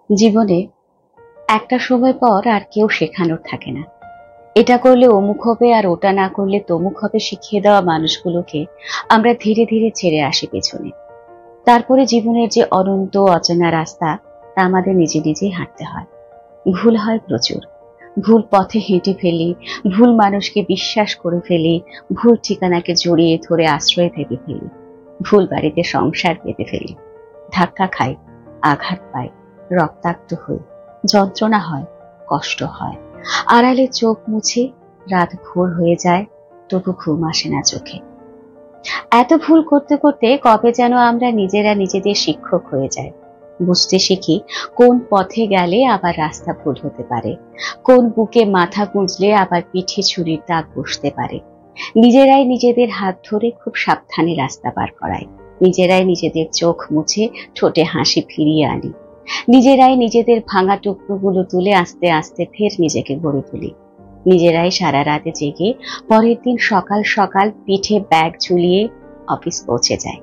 জীবনে একটা সময় পর আর কেউ শেখানোর থাকে না। এটা করলে অমুক হবে আর ওটা না করলে তমুক হবে শিখিয়ে দেওয়া মানুষগুলোকে আমরা ধীরে ধীরে ছেড়ে আসি পেছনে। তারপরে জীবনের যে অনন্ত অচেনা রাস্তা তা আমাদের নিজে নিজেই হাঁটতে হয়। ভুল হয় প্রচুর। ভুল পথে হেঁটে ফেলি, ভুল মানুষকে বিশ্বাস করে ফেলি, ভুল ঠিকানাকে জড়িয়ে ধরে আশ্রয় ভেবে ফেলি, ভুল বাড়িতে সংসার পেতে ফেলি, ধাক্কা খাই, আঘাত পাই, রক্তাক্ত হই, যন্ত্রণা হয়, কষ্ট হয়, আড়ালে চোখ মুছি, রাত ভোর হয়ে যায়, তবু ঘুম আসে না চোখে। এত ভুল করতে করতে কবে যেন আমরা নিজেরা নিজেদের শিক্ষক হয়ে যাই। বুঝতে শিখি কোন পথে গেলে আবার রাস্তা ভুল হতে পারে, কোন বুকে মাথা গুঁজলে আবার পিঠে ছুরির দাগ বসতে পারে। নিজেরাই নিজেদের হাত ধরে খুব সাবধানে রাস্তা পার করাই, নিজেরাই নিজেদের চোখ মুছে ঠোঁটে হাসি ফিরিয়ে আনি, নিজেরাই নিজেদের ভাঙা টুকরোগুলো তুলে আস্তে আস্তে ফের নিজেকে গড়ে তুলি। নিজেরাই সারা রাতে জেগে পরের দিন সকাল সকাল পিঠে ব্যাগ ঝুলিয়ে অফিস পৌঁছে যায়।